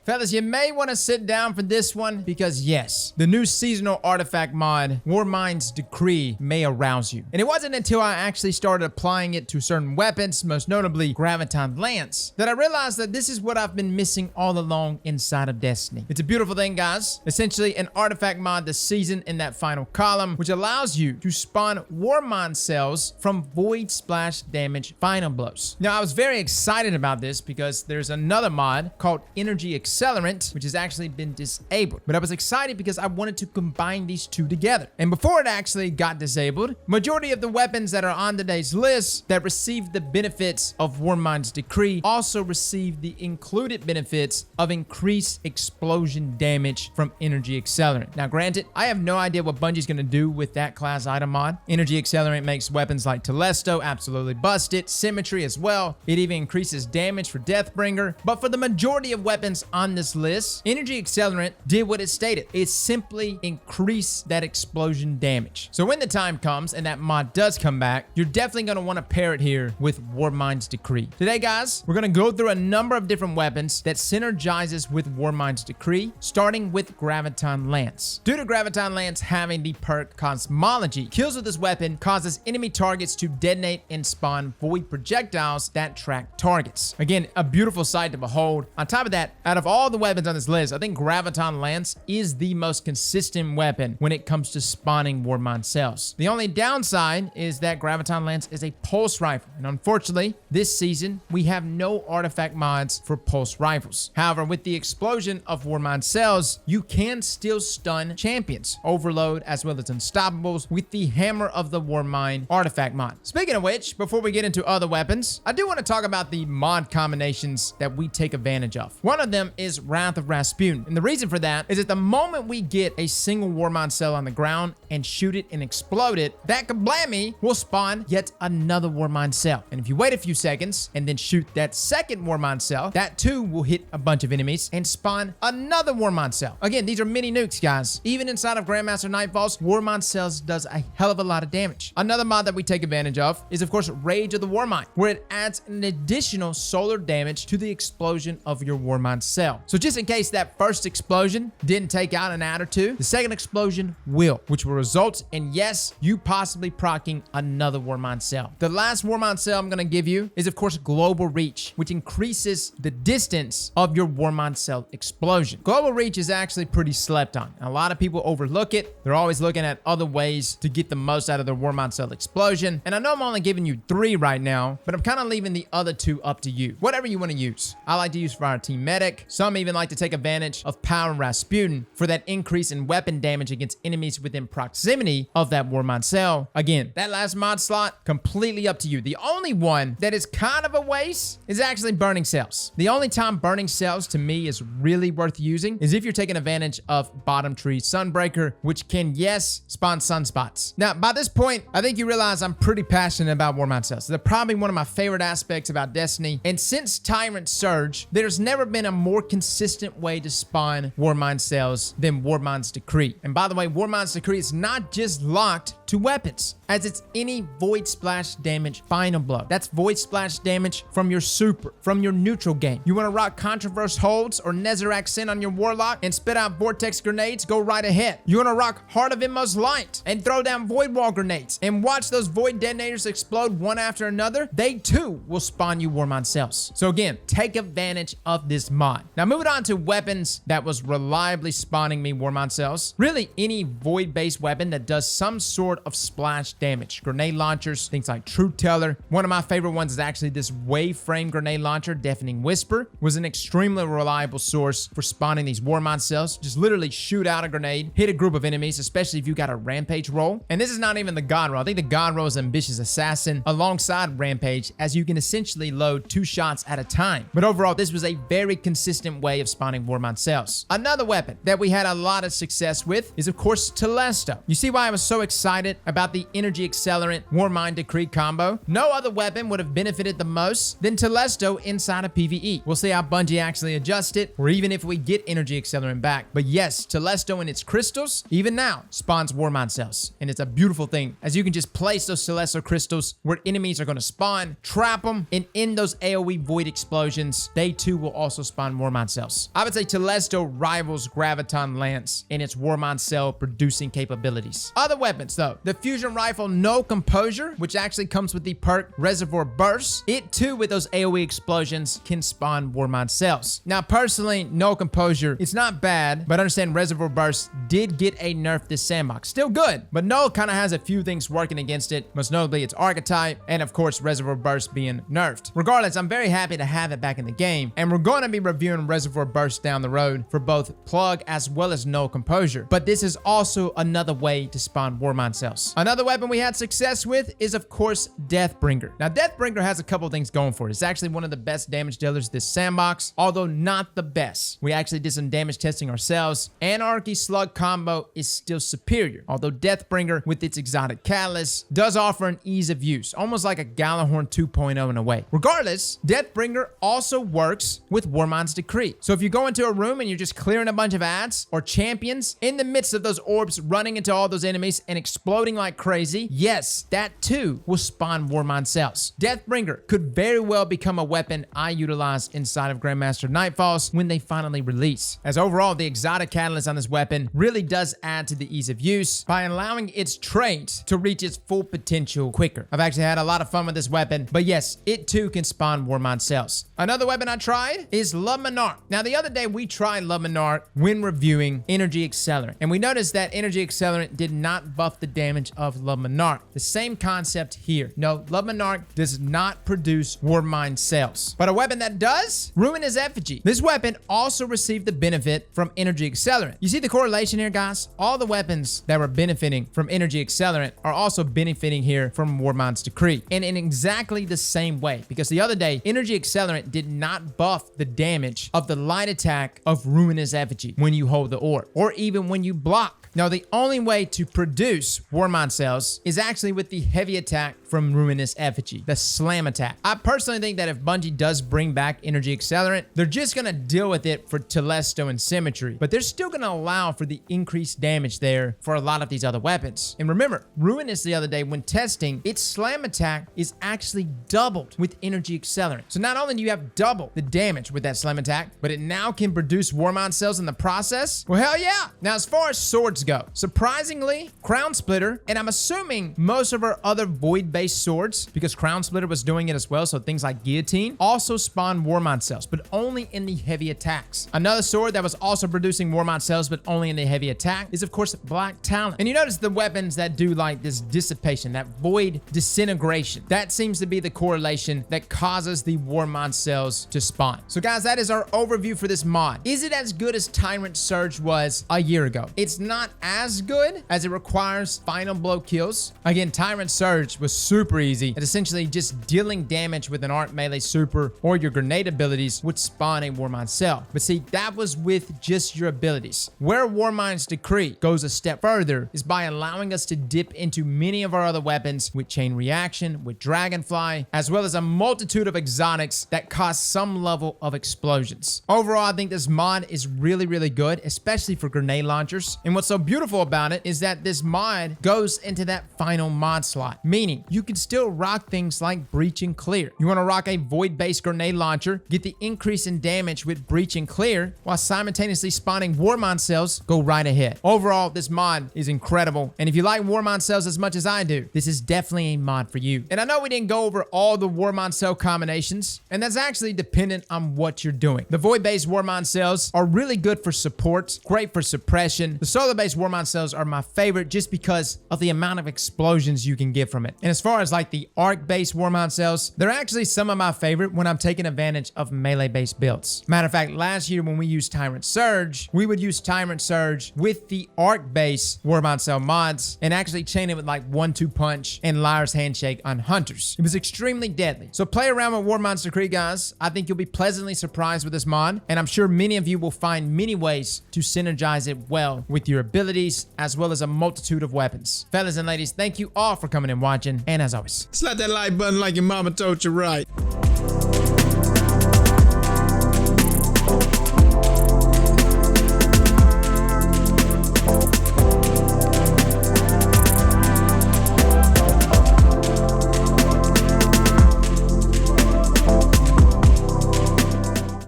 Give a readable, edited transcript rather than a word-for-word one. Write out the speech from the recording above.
Fellas, you may want to sit down for this one because yes, the new seasonal artifact mod, Warmind's Decree, may arouse you. And it wasn't until I actually started applying it to certain weapons, most notably Graviton Lance, that I realized that this is what I've been missing all along inside of Destiny. It's a beautiful thing, guys. Essentially an artifact mod this season in that final column, which allows you to spawn Warmind cells from void splash damage final blows. Now, I was very excited about this because there's another mod called Energy Accelerant, which has actually been disabled. But I was excited because I wanted to combine these two together. And before it actually got disabled, majority of the weapons that are on today's list that received the benefits of Warmind's Decree also received the included benefits of increased explosion damage from Energy Accelerant. Now, granted, I have no idea what Bungie's going to do with that class item mod. Energy Accelerant makes weapons like Telesto absolutely busted, Symmetry as well. It even increases damage for Deathbringer. But for the majority of weapons on this list, Energy Accelerant did what it stated. It simply increased that explosion damage. So when the time comes and that mod does come back, you're definitely going to want to pair it here with Warmind's Decree. Today, guys, we're going to go through a number of different weapons that synergizes with Warmind's Decree, starting with Graviton Lance. Due to Graviton Lance having the perk Cosmology, kills with this weapon causes enemy targets to detonate and spawn void projectiles that track targets. Again, a beautiful sight to behold. On top of that, out of all the weapons on this list, I think Graviton Lance is the most consistent weapon when it comes to spawning Warmind cells. The only downside is that Graviton Lance is a pulse rifle, and unfortunately, this season, we have no artifact mods for pulse rifles. However, with the explosion of Warmind cells, you can still stun champions, Overload as well as Unstoppables, with the Hammer of the Warmind artifact mod. Speaking of which, before we get into other weapons, I do want to talk about the mod combinations that we take advantage of. One of them is Wrath of Rasputin, and the reason for that is at the moment we get a single Warmind cell on the ground and shoot it and explode it, that kablammy will spawn yet another Warmind cell. And if you wait a few seconds and then shoot that second Warmind cell, that too will hit a bunch of enemies and spawn another Warmind cell. Again, these are mini nukes, guys. Even inside of Grandmaster Nightfalls, Warmind cells does a hell of a lot of damage. Another mod that we take advantage of is, of course, Rage of the Warmind, where it adds an additional solar damage to the explosion of your Warmind cell. So just in case that first explosion didn't take out an ad or two, the second explosion will, which will result in, yes, you possibly proccing another Warmind cell. The last Warmind cell I'm going to give you is, of course, Global Reach, which increases the distance of your Warmind cell explosion. Global Reach is actually pretty slept on. A lot of people overlook it. They're always looking at other ways to get the most out of their Warmind cell explosion. And I know I'm only giving you 3 right now, but I'm kind of leaving the other 2 up to you. Whatever you want to use. I like to use Fire Team Medic. Some even like to take advantage of Power Rasputin for that increase in weapon damage against enemies within proximity of that Warmind cell. Again, that last mod slot, completely up to you. The only one that is kind of a waste is actually Burning Cells. The only time Burning Cells to me is really worth using is if you're taking advantage of Bottom Tree Sunbreaker, which can, yes, spawn sunspots. Now, by this point, I think you realize I'm pretty passionate about Warmind cells. They're probably one of my favorite aspects about Destiny. And since Tyrant Surge, there's never been a more consistent way to spawn Warmind cells than Warmind's Decree. And by the way, Warmind's Decree is not just locked to weapons, as it's any void splash damage final blow. That's void splash damage from your super, from your neutral game. You want to rock Controverse Holds or Nezarec Sin on your Warlock and spit out Vortex grenades? Go right ahead. You want to rock Heart of Inmost Light and throw down Void Wall grenades and watch those Void Detonators explode one after another? They too will spawn you Warmind cells. So again, take advantage of this mod. Now moving on to weapons that was reliably spawning me Warmind cells. Really any void-based weapon that does some sort of splash damage. Grenade launchers, things like Truth Teller. One of my favorite ones is actually this Wave Frame grenade launcher, Deafening Whisper, was an extremely reliable source for spawning these Warmind cells. Just literally shoot out a grenade, hit a group of enemies, especially if you got a Rampage roll. And this is not even the God roll. I think the God roll is Ambitious Assassin alongside Rampage, as you can essentially load 2 shots at a time. But overall, this was a very consistent way of spawning Warmind cells. Another weapon that we had a lot of success with is, of course, Telesto. You see why I was so excited excited about the Energy Accelerant Warmind Decree combo. No other weapon would have benefited the most than Telesto inside of PvE. We'll see how Bungie actually adjusts it, or even if we get Energy Accelerant back. But yes, Telesto and its crystals, even now, spawns Warmind cells. And it's a beautiful thing, as you can just place those Telesto crystals where enemies are going to spawn, trap them, and in those AoE void explosions, they too will also spawn Warmind cells. I would say Telesto rivals Graviton Lance in its Warmind cell producing capabilities. Other weapons though, the fusion rifle No Composure, which actually comes with the perk Reservoir Burst, it too with those AoE explosions can spawn Warmind cells. Now personally, No Composure, it's not bad, but understand Reservoir Burst did get a nerf this sandbox. Still good, but No kind of has a few things working against it, most notably its archetype, and of course Reservoir Burst being nerfed. Regardless, I'm very happy to have it back in the game, and we're going to be reviewing Reservoir Burst down the road for both Plug as well as No Composure. But this is also another way to spawn Warmind cells. Another weapon we had success with is of course Deathbringer. Now Deathbringer has a couple things going for it. It's actually one of the best damage dealers this sandbox, although not the best. We actually did some damage testing ourselves. Anarchy Slug combo is still superior, although Deathbringer with its exotic catalyst does offer an ease of use, almost like a Gjallarhorn 2.0 in a way. Regardless, Deathbringer also works with Warmind's Decree. So if you go into a room and you're just clearing a bunch of ads or champions in the midst of those orbs running into all those enemies and exploding like crazy, yes, that too will spawn Warmind cells. Deathbringer could very well become a weapon I utilize inside of Grandmaster Nightfalls when they finally release, as overall the exotic catalyst on this weapon really does add to the ease of use by allowing its trait to reach its full potential quicker. I've actually had a lot of fun with this weapon, but yes, it too can spawn Warmind cells. Another weapon I tried is Le Monarch. Now the other day we tried Le Monarch when reviewing Energy Accelerant, and we noticed that Energy Accelerant did not buff the damage of Le Monarch. The same concept here. No, Le Monarch does not produce Warmind cells, but a weapon that does, Ruinous Effigy. This weapon also received the benefit from Energy Accelerant. You see the correlation here, guys? All the weapons that were benefiting from Energy Accelerant are also benefiting here from Warmind's Decree, and in exactly the same way, because the other day Energy Accelerant did not buff the damage of the light attack of Ruinous Effigy when you hold the orb, or even when you block. Now, the only way to produce Warmind cells is actually with the heavy attack from Ruinous Effigy, the slam attack. I personally think that if Bungie does bring back Energy Accelerant, they're just going to deal with it for Telesto and Symmetry, but they're still going to allow for the increased damage there for a lot of these other weapons. And remember, Ruinous the other day when testing, its slam attack is actually doubled with Energy Accelerant. So not only do you have double the damage with that slam attack, but it now can produce Warmind cells in the process. Well, hell yeah. Now, as far as swords go, surprisingly, Crown Splitter, and I'm assuming most of our other void-based swords, because Crown Splitter was doing it as well, so things like Guillotine, also spawn Warmind cells, but only in the heavy attacks. Another sword that was also producing Warmind cells, but only in the heavy attack, is of course Black Talon. And you notice the weapons that do like this dissipation, that void disintegration, that seems to be the correlation that causes the Warmind cells to spawn. So guys, that is our overview for this mod. Is it as good as Tyrant Surge was a year ago? It's not as good, as it requires final blow kills. Again, Tyrant Surge was super easy. It's essentially just dealing damage with an arc melee super or your grenade abilities would spawn a Warmind cell. But see, that was with just your abilities. Where Warmind's Decree goes a step further is by allowing us to dip into many of our other weapons with Chain Reaction, with Dragonfly, as well as a multitude of exotics that cause some level of explosions. Overall, I think this mod is really, really good, especially for grenade launchers. And what's so beautiful about it is that this mod goes into that final mod slot, meaning you can still rock things like Breach and Clear. You want to rock a void-based grenade launcher, get the increase in damage with Breach and Clear, while simultaneously spawning Warmind cells, go right ahead. Overall, this mod is incredible, and if you like Warmind cells as much as I do, this is definitely a mod for you. And I know we didn't go over all the Warmind cell combinations, and that's actually dependent on what you're doing. The void-based Warmind cells are really good for support, great for suppression. The solar-based Warmind cells are my favorite just because of the amount of explosions you can get from it. And as far as like the arc-based Warmind cells, they're actually some of my favorite when I'm taking advantage of melee-based builds. Matter of fact, last year when we used Tyrant Surge, we would use Tyrant Surge with the arc-based Warmind cell mods and actually chain it with like 1-2 punch and Liar's Handshake on hunters. It was extremely deadly. So play around with Warmind's Decree, guys. I think you'll be pleasantly surprised with this mod, and I'm sure many of you will find many ways to synergize it well with your ability. abilities, as well as a multitude of weapons. Fellas and ladies, thank you all for coming and watching, and as always, Slap that like button like your mama told you right.